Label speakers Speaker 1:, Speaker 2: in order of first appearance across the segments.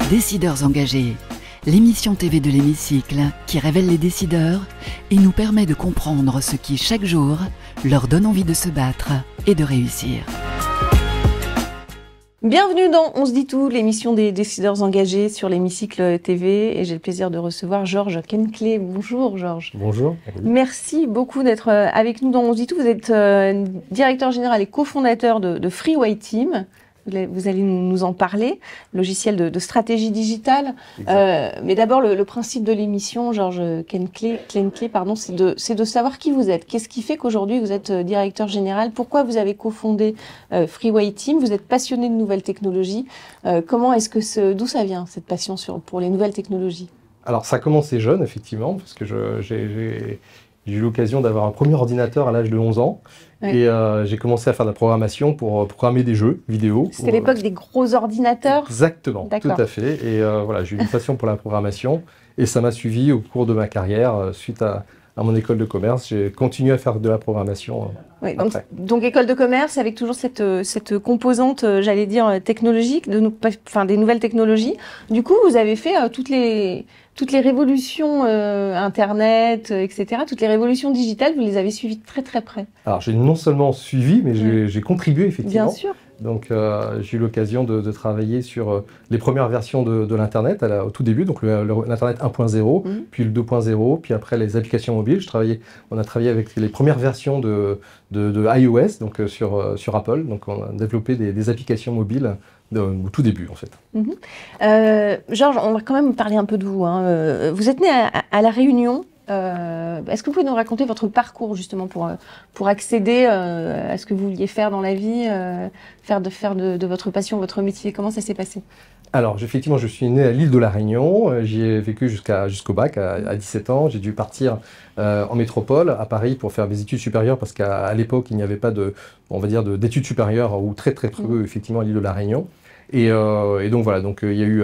Speaker 1: Décideurs engagés, l'émission TV de l'Hémicycle qui révèle les décideurs et nous permet de comprendre ce qui, chaque jour, leur donne envie de se battre et de réussir.
Speaker 2: Bienvenue dans On se dit tout, l'émission des décideurs engagés sur l'Hémicycle TV, et j'ai le plaisir de recevoir Georges Kenclé. Bonjour Georges.
Speaker 3: Bonjour.
Speaker 2: Merci beaucoup d'être avec nous dans On se dit tout. Vous êtes directeur général et cofondateur de FreeWhiteTeam. Vous allez nous en parler, logiciel de stratégie digitale. Mais d'abord, le principe de l'émission, Georges Kenclé, c'est de savoir qui vous êtes. Qu'est-ce qui fait qu'aujourd'hui vous êtes directeur général? Pourquoi vous avez cofondé FreeWhiteTeam? Vous êtes passionné de nouvelles technologies. D'où ça vient, cette passion pour les nouvelles technologies?
Speaker 3: Alors, ça a commencé jeune, effectivement, parce que j'ai eu l'occasion d'avoir un premier ordinateur à l'âge de 11 ans. Oui. Et j'ai commencé à faire de la programmation pour programmer des jeux vidéo.
Speaker 2: C'était l'époque des gros ordinateurs?
Speaker 3: Exactement, tout à fait. Et voilà, j'ai eu une passion pour la programmation et ça m'a suivi au cours de ma carrière. Suite à mon école de commerce, j'ai continué à faire de la programmation.
Speaker 2: Oui, donc école de commerce avec toujours cette composante, j'allais dire, technologique, des nouvelles technologies. Du coup, vous avez fait toutes les révolutions Internet, etc., toutes les révolutions digitales, vous les avez suivies très très près.
Speaker 3: Alors j'ai non seulement suivi, mais j'ai contribué effectivement.
Speaker 2: Bien sûr.
Speaker 3: Donc j'ai eu l'occasion de travailler sur les premières versions de l'Internet au tout début, donc l'Internet 1.0, puis le 2.0, puis après les applications mobiles. On a travaillé avec les premières versions de iOS, donc sur Apple. Donc on a développé des applications mobiles au tout début en fait.
Speaker 2: Georges, on va quand même parler un peu de vous. Vous êtes né à La Réunion. Est-ce que vous pouvez nous raconter votre parcours justement pour accéder à ce que vous vouliez faire dans la vie, faire de votre passion votre métier? Comment ça s'est passé?
Speaker 3: Alors effectivement, je suis né à l'île de La Réunion, j'y ai vécu jusqu'au bac à 17 ans. J'ai dû partir en métropole à Paris pour faire mes études supérieures parce qu'à l'époque il n'y avait pas d'études supérieures ou très peu effectivement à l'île de La Réunion. Et donc voilà, il y a eu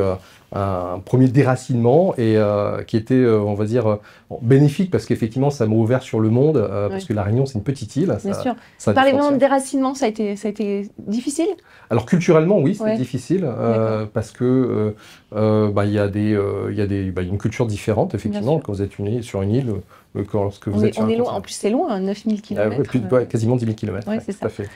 Speaker 3: un premier déracinement et qui était, on va dire, bénéfique parce qu'effectivement, ça m'a ouvert sur le monde parce que La Réunion, c'est une petite île.
Speaker 2: Bien sûr. Vous parlez vraiment de déracinement, ça a été difficile?
Speaker 3: Alors culturellement, oui, c'était difficile parce que il y a une culture différente, effectivement, quand vous êtes sur une île. Lorsque vous êtes
Speaker 2: on est loin, en plus c'est loin, 9000 km.
Speaker 3: Quasiment 10 000 km.
Speaker 2: Oui, c'est ça. Tout à fait.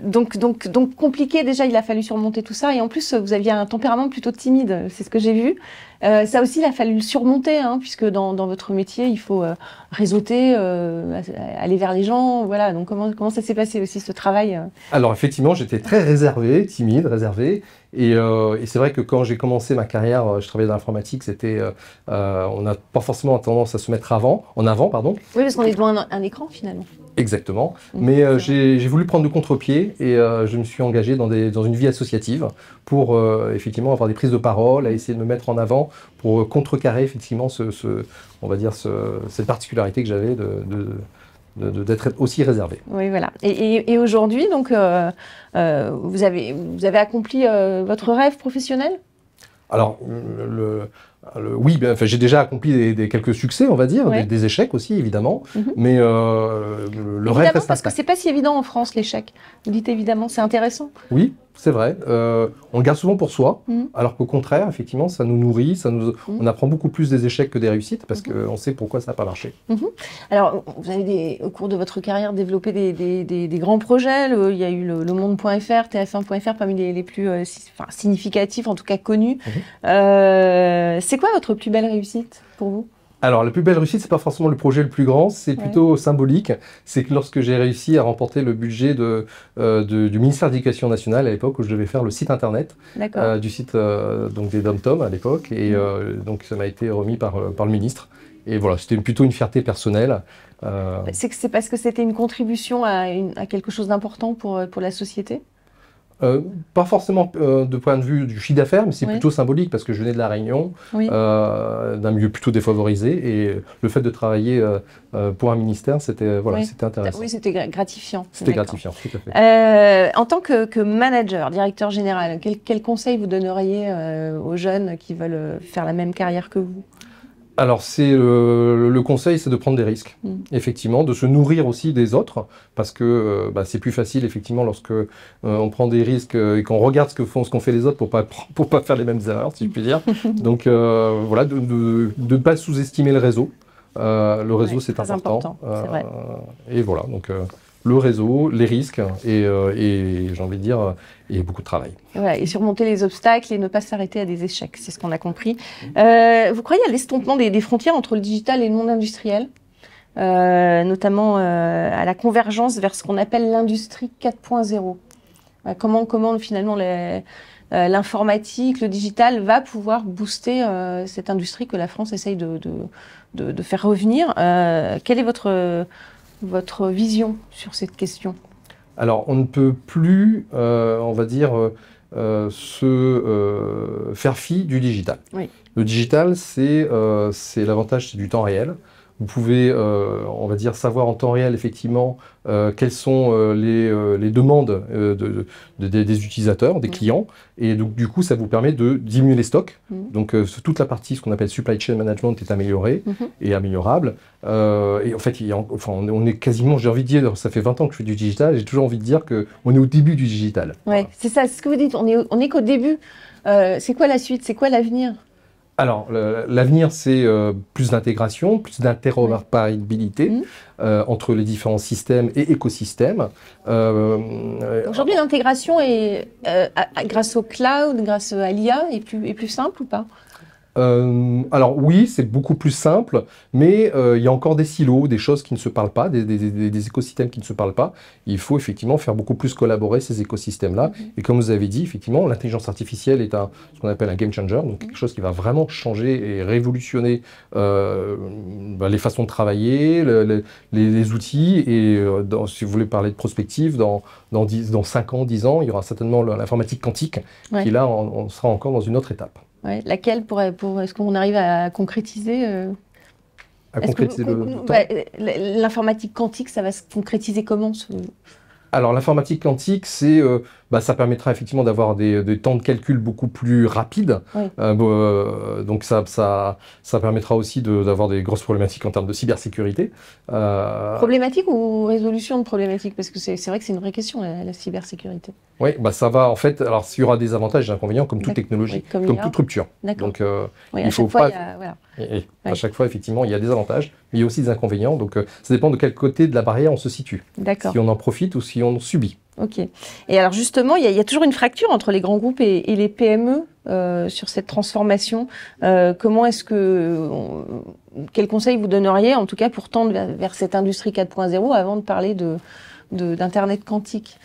Speaker 2: Donc compliqué déjà, il a fallu surmonter tout ça. Et en plus, vous aviez un tempérament plutôt timide, c'est ce que j'ai vu. Ça aussi, il a fallu le surmonter, puisque dans votre métier, il faut réseauter, aller vers les gens. Voilà. Donc comment ça s'est passé aussi, ce travail?
Speaker 3: Alors effectivement, j'étais très réservé, timide, réservé. Et c'est vrai que quand j'ai commencé ma carrière, je travaillais dans l'informatique, on n'a pas forcément tendance à se mettre en avant.
Speaker 2: Oui, parce qu'on est devant un écran finalement.
Speaker 3: Exactement. Mais j'ai voulu prendre le contre-pied et je me suis engagé dans une vie associative pour effectivement avoir des prises de parole, à essayer de me mettre en avant pour contrecarrer effectivement cette particularité que j'avais d'être aussi réservé.
Speaker 2: Oui, voilà. Et aujourd'hui, donc, vous avez accompli votre rêve professionnel?
Speaker 3: Alors, oui, j'ai déjà accompli quelques succès, on va dire, des échecs aussi, évidemment, mais le rêve reste
Speaker 2: parce que c'est pas si évident en France, l'échec. Vous dites évidemment, c'est intéressant.
Speaker 3: Oui, c'est vrai. On le garde souvent pour soi, alors qu'au contraire, effectivement, ça nous nourrit, on apprend beaucoup plus des échecs que des réussites, parce qu'on sait pourquoi ça n'a pas marché.
Speaker 2: Alors, vous avez, au cours de votre carrière, développé des grands projets. Il y a eu le Monde.fr, TF1.fr, parmi les plus significatifs, en tout cas connus. C'est quoi votre plus belle réussite pour vous?
Speaker 3: Alors, la plus belle réussite, c'est pas forcément le projet le plus grand, c'est plutôt symbolique. C'est que lorsque j'ai réussi à remporter le budget du ministère de l'Éducation nationale à l'époque, où je devais faire le site internet du site donc des DOM-TOM à l'époque, et donc ça m'a été remis par le ministre. Et voilà, c'était plutôt une fierté personnelle.
Speaker 2: C'est parce que c'était une contribution à quelque chose d'important pour la société?
Speaker 3: Pas forcément de point de vue du chiffre d'affaires, mais c'est plutôt symbolique parce que je venais de La Réunion, d'un milieu plutôt défavorisé, et le fait de travailler pour un ministère, c'était intéressant.
Speaker 2: Oui, c'était gratifiant.
Speaker 3: C'était gratifiant, tout à fait.
Speaker 2: En tant que manager, directeur général, quel conseil vous donneriez aux jeunes qui veulent faire la même carrière que vous?
Speaker 3: Alors, le conseil, c'est de prendre des risques, effectivement, de se nourrir aussi des autres, parce que c'est plus facile, effectivement, lorsque on prend des risques et qu'on regarde ce qu'ont fait les autres pour pas faire les mêmes erreurs, si je puis dire. Donc, voilà, de ne pas sous-estimer le réseau. Le réseau, c'est important.
Speaker 2: C'est vrai.
Speaker 3: Et voilà, donc le réseau, les risques et j'ai envie de dire, et beaucoup de travail.
Speaker 2: Voilà, et surmonter les obstacles et ne pas s'arrêter à des échecs, c'est ce qu'on a compris. Vous croyez à l'estompement des frontières entre le digital et le monde industriel, notamment à la convergence vers ce qu'on appelle l'industrie 4.0 ? Comment finalement l'informatique, le digital va pouvoir booster cette industrie que la France essaye de faire revenir. Quelle est votre vision sur cette question ?
Speaker 3: Alors, on ne peut plus, on va dire, faire fi du digital.
Speaker 2: Oui.
Speaker 3: Le digital, c'est l'avantage, c'est du temps réel. Vous pouvez, on va dire, savoir en temps réel, effectivement, quelles sont les demandes des utilisateurs, des clients. Et donc, du coup, ça vous permet de diminuer les stocks. Donc, toute la partie, ce qu'on appelle supply chain management, est améliorée et améliorable. Et en fait, on est quasiment, j'ai envie de dire, ça fait 20 ans que je fais du digital, j'ai toujours envie de dire qu'on est au début du digital.
Speaker 2: Oui,
Speaker 3: Voilà.
Speaker 2: c'est ça, c'est ce que vous dites, on est qu'au début. C'est quoi la suite ? C'est quoi l'avenir ?
Speaker 3: Alors, l'avenir, c'est plus d'intégration, plus d'interopérabilité entre les différents systèmes et écosystèmes.
Speaker 2: Aujourd'hui, l'intégration est, grâce au cloud, grâce à l'IA, est plus simple ou pas ?
Speaker 3: Alors oui, c'est beaucoup plus simple, mais il y a encore des silos, des choses qui ne se parlent pas, des écosystèmes qui ne se parlent pas. Il faut effectivement faire beaucoup plus collaborer ces écosystèmes-là. Et comme vous avez dit, effectivement, l'intelligence artificielle est ce qu'on appelle un game changer, donc quelque chose qui va vraiment changer et révolutionner les façons de travailler, les outils. Et si vous voulez parler de prospective, dans 5 ans, 10 ans, il y aura certainement l'informatique quantique, qui là, on sera encore dans une autre étape.
Speaker 2: Ouais, laquelle est-ce qu'on arrive à concrétiser
Speaker 3: À concrétiser
Speaker 2: l'informatique quantique, ça va se concrétiser comment
Speaker 3: Alors, l'informatique quantique, ça permettra effectivement d'avoir des temps de calcul beaucoup plus rapides.
Speaker 2: Oui.
Speaker 3: Donc, ça permettra aussi d'avoir des grosses problématiques en termes de cybersécurité.
Speaker 2: Problématique ou résolution de problématiques ? Parce que c'est vrai que c'est une vraie question, la cybersécurité.
Speaker 3: Oui, ça va en fait. Alors, il y aura des avantages et des inconvénients comme toute technologie, comme toute rupture. Donc, il faut pas. À chaque fois, effectivement, il y a des avantages, mais il y a aussi des inconvénients. Donc, ça dépend de quel côté de la barrière on se situe.
Speaker 2: D'accord.
Speaker 3: Si on en profite ou si on subit.
Speaker 2: Ok. Et alors justement, il y a toujours une fracture entre les grands groupes et les PME sur cette transformation. Quel conseil vous donneriez, en tout cas, pour tendre vers cette industrie 4.0 avant de parler d'Internet quantique ?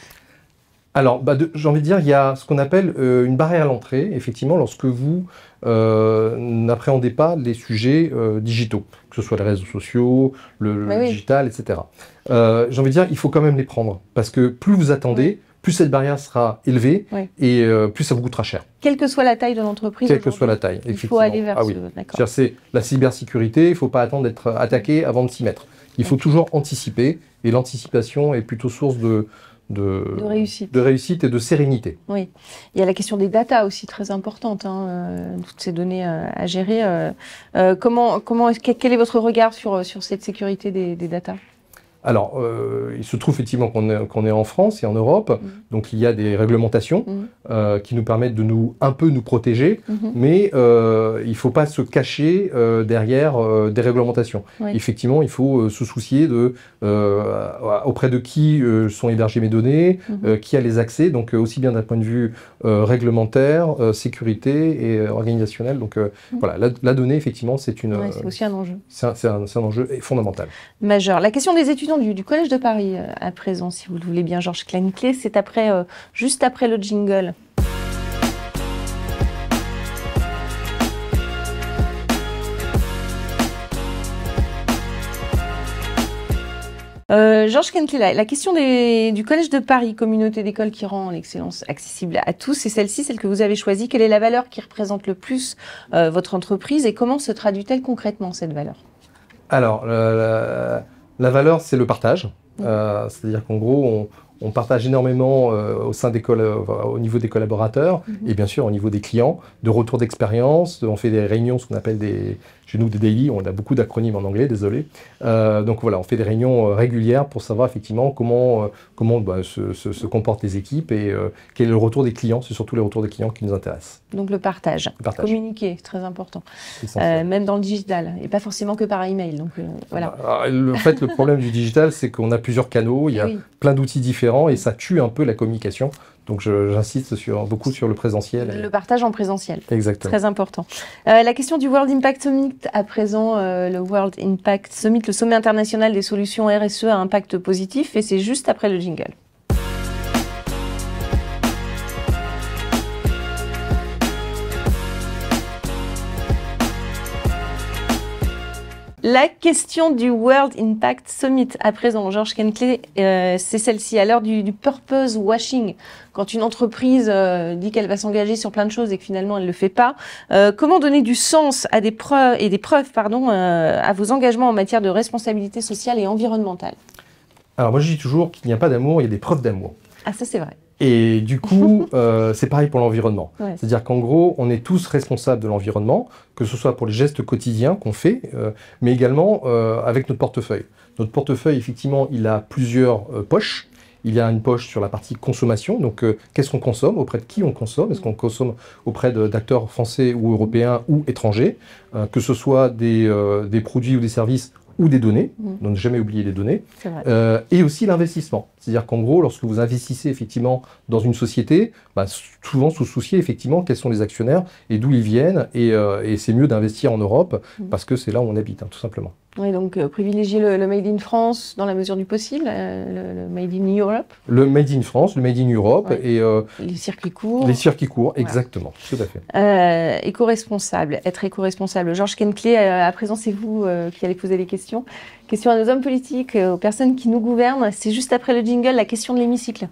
Speaker 3: Alors, j'ai envie de dire, il y a ce qu'on appelle une barrière à l'entrée, effectivement, lorsque vous n'appréhendez pas les sujets digitaux, que ce soit les réseaux sociaux, le digital, etc. J'ai envie de dire, il faut quand même les prendre, parce que plus vous attendez, plus cette barrière sera élevée et plus ça vous coûtera cher.
Speaker 2: Quelle que soit la taille de l'entreprise.
Speaker 3: Quelle que soit la taille,
Speaker 2: il faut aller vers
Speaker 3: D'accord. C'est la cybersécurité, il ne faut pas attendre d'être attaqué avant de s'y mettre. Il faut toujours anticiper, et l'anticipation est plutôt source de réussite et de sérénité.
Speaker 2: Oui, il y a la question des data aussi très importante, toutes ces données à gérer. Quel est votre regard sur cette sécurité des data ?
Speaker 3: Alors, il se trouve effectivement qu'on est en France et en Europe, donc il y a des réglementations qui nous permettent de un peu nous protéger, mais il ne faut pas se cacher derrière des réglementations. Oui. Effectivement, il faut se soucier auprès de qui sont hébergées mes données, qui a les accès, donc aussi bien d'un point de vue réglementaire, sécurité et organisationnel. Donc voilà, la donnée, effectivement, c'est
Speaker 2: aussi un enjeu.
Speaker 3: C'est un enjeu fondamental.
Speaker 2: Majeur. La question des étudiants du Collège de Paris à présent, si vous le voulez bien, Georges Klein-Clay, c'est juste après le jingle. Georges Klein-Clay, la question du Collège de Paris, communauté d'écoles qui rend l'excellence accessible à tous, c'est celle-ci, celle que vous avez choisie. Quelle est la valeur qui représente le plus votre entreprise et comment se traduit-elle concrètement, cette valeur ? Alors,
Speaker 3: la valeur, c'est le partage. C'est-à-dire qu'en gros, on partage énormément au niveau des collaborateurs et bien sûr au niveau des clients, de retours d'expérience. On fait des réunions, ce qu'on appelle des chez nous des daily, on a beaucoup d'acronymes en anglais, désolé. Donc voilà, on fait des réunions régulières pour savoir effectivement comment se comportent les équipes et quel est le retour des clients. C'est surtout les retours des clients qui nous intéressent.
Speaker 2: Donc le partage. Communiquer, c'est très important. Même dans le digital, et pas forcément que par email. Donc voilà.
Speaker 3: En fait, le problème du digital, c'est qu'on a plusieurs canaux, il y a plein d'outils différents et ça tue un peu la communication. Donc j'insiste beaucoup sur le présentiel.
Speaker 2: Le partage en présentiel.
Speaker 3: Exactement.
Speaker 2: Très important. La question du World Impact Summit, à présent, le World Impact Summit, le sommet international des solutions RSE à impact positif, et c'est juste après le jingle. La question du World Impact Summit, à présent, Georges Kentley, c'est celle-ci. À l'heure du purpose washing, quand une entreprise dit qu'elle va s'engager sur plein de choses et que finalement elle ne le fait pas, comment donner du sens à des preuves à vos engagements en matière de responsabilité sociale et environnementale?
Speaker 3: Alors moi je dis toujours qu'il n'y a pas d'amour, il y a des preuves d'amour.
Speaker 2: Ah ça c'est vrai.
Speaker 3: Et du coup, c'est pareil pour l'environnement.
Speaker 2: Ouais.
Speaker 3: C'est-à-dire qu'en gros, on est tous responsables de l'environnement, que ce soit pour les gestes quotidiens qu'on fait, mais également avec notre portefeuille. Notre portefeuille, effectivement, il a plusieurs poches. Il y a une poche sur la partie consommation, donc qu'est-ce qu'on consomme, auprès de qui on consomme, est-ce qu'on consomme auprès d'acteurs français ou européens ou étrangers, que ce soit des produits ou des services ou des données, donc ne jamais oublier les données, et aussi l'investissement. C'est-à-dire qu'en gros, lorsque vous investissez effectivement dans une société, souvent sous soucier effectivement quels sont les actionnaires et d'où ils viennent, et c'est mieux d'investir en Europe parce que c'est là où on habite, tout simplement.
Speaker 2: Oui, donc privilégier le Made in France dans la mesure du possible, le Made in Europe. Le
Speaker 3: Made in France, le Made in Europe et
Speaker 2: les circuits courts.
Speaker 3: Les circuits courts, exactement, tout à fait.
Speaker 2: Éco-responsable, être éco-responsable. Georges Kentley, à présent c'est vous qui allez poser les questions. Question à nos hommes politiques, aux personnes qui nous gouvernent. C'est juste après le jingle, la question de l'hémicycle.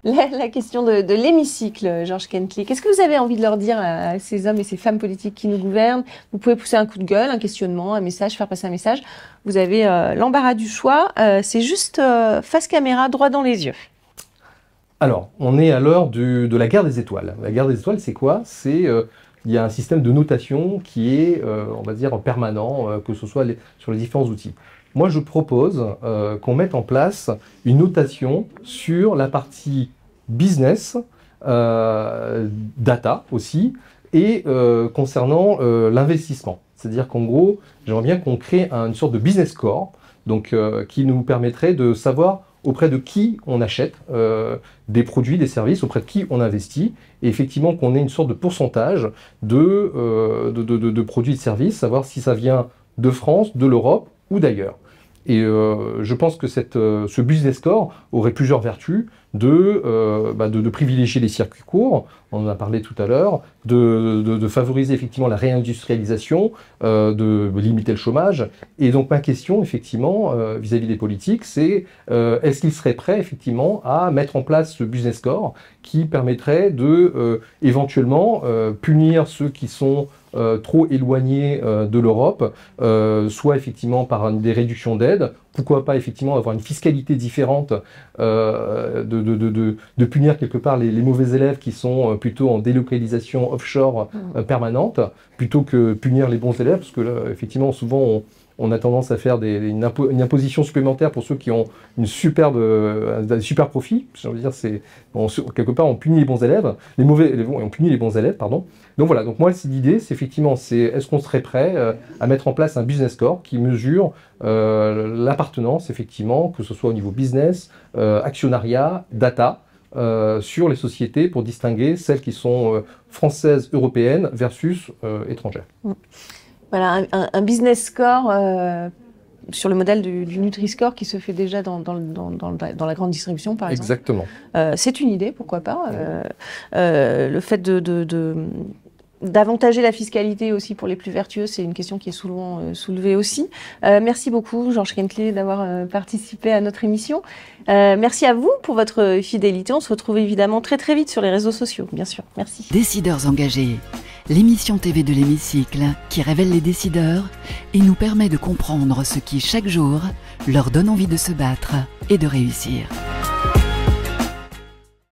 Speaker 2: La question de l'hémicycle, Georges Kentley. Qu'est-ce que vous avez envie de leur dire à ces hommes et ces femmes politiques qui nous gouvernent? Vous pouvez pousser un coup de gueule, un questionnement, un message, faire passer un message. Vous avez l'embarras du choix. C'est juste face caméra, droit dans les yeux.
Speaker 3: Alors, on est à l'heure de la guerre des étoiles. La guerre des étoiles, c'est quoi? Il y a un système de notation qui est, on va dire, permanent, que ce soit sur les différents outils. Moi, je propose qu'on mette en place une notation sur la partie business, data aussi, et concernant l'investissement. C'est-à-dire qu'en gros, j'aimerais bien qu'on crée une sorte de business score, donc, qui nous permettrait de savoir auprès de qui on achète des produits, des services, auprès de qui on investit, et effectivement qu'on ait une sorte de pourcentage de produits et de services, savoir si ça vient de France, de l'Europe ou d'ailleurs. Et je pense que ce business score aurait plusieurs vertus de privilégier les circuits courts, on en a parlé tout à l'heure, de favoriser effectivement la réindustrialisation, de limiter le chômage. Et donc ma question effectivement vis-à-vis des politiques, c'est est-ce qu'ils seraient prêts effectivement à mettre en place ce business score qui permettrait de éventuellement punir ceux qui sont trop éloignés de l'Europe, soit effectivement par des réductions d'aides, pourquoi pas effectivement avoir une fiscalité différente, de punir quelque part les mauvais élèves qui sont plutôt en délocalisation offshore permanente, plutôt que punir les bons élèves, parce que là, effectivement souvent on a tendance à faire une imposition supplémentaire pour ceux qui ont un super profit. Je veux dire, quelque part on punit les bons élèves, on punit les bons élèves, pardon. Donc voilà, donc moi l'idée c'est effectivement, est-ce qu'on serait prêt à mettre en place un business score qui mesure l'appartenance effectivement, que ce soit au niveau business, actionnariat, data, sur les sociétés pour distinguer celles qui sont françaises, européennes versus étrangères.
Speaker 2: Voilà, un business score sur le modèle du Nutri-Score qui se fait déjà dans la grande distribution, par exemple.
Speaker 3: Exactement.
Speaker 2: C'est une idée, pourquoi pas. Le fait d'avantager la fiscalité aussi pour les plus vertueux, c'est une question qui est souvent soulevée aussi. Merci beaucoup, Georges Kentley, d'avoir participé à notre émission. Merci à vous pour votre fidélité. On se retrouve évidemment très très vite sur les réseaux sociaux, bien sûr. Merci.
Speaker 1: Décideurs engagés, l'émission TV de l'hémicycle qui révèle les décideurs et nous permet de comprendre ce qui, chaque jour, leur donne envie de se battre et de réussir.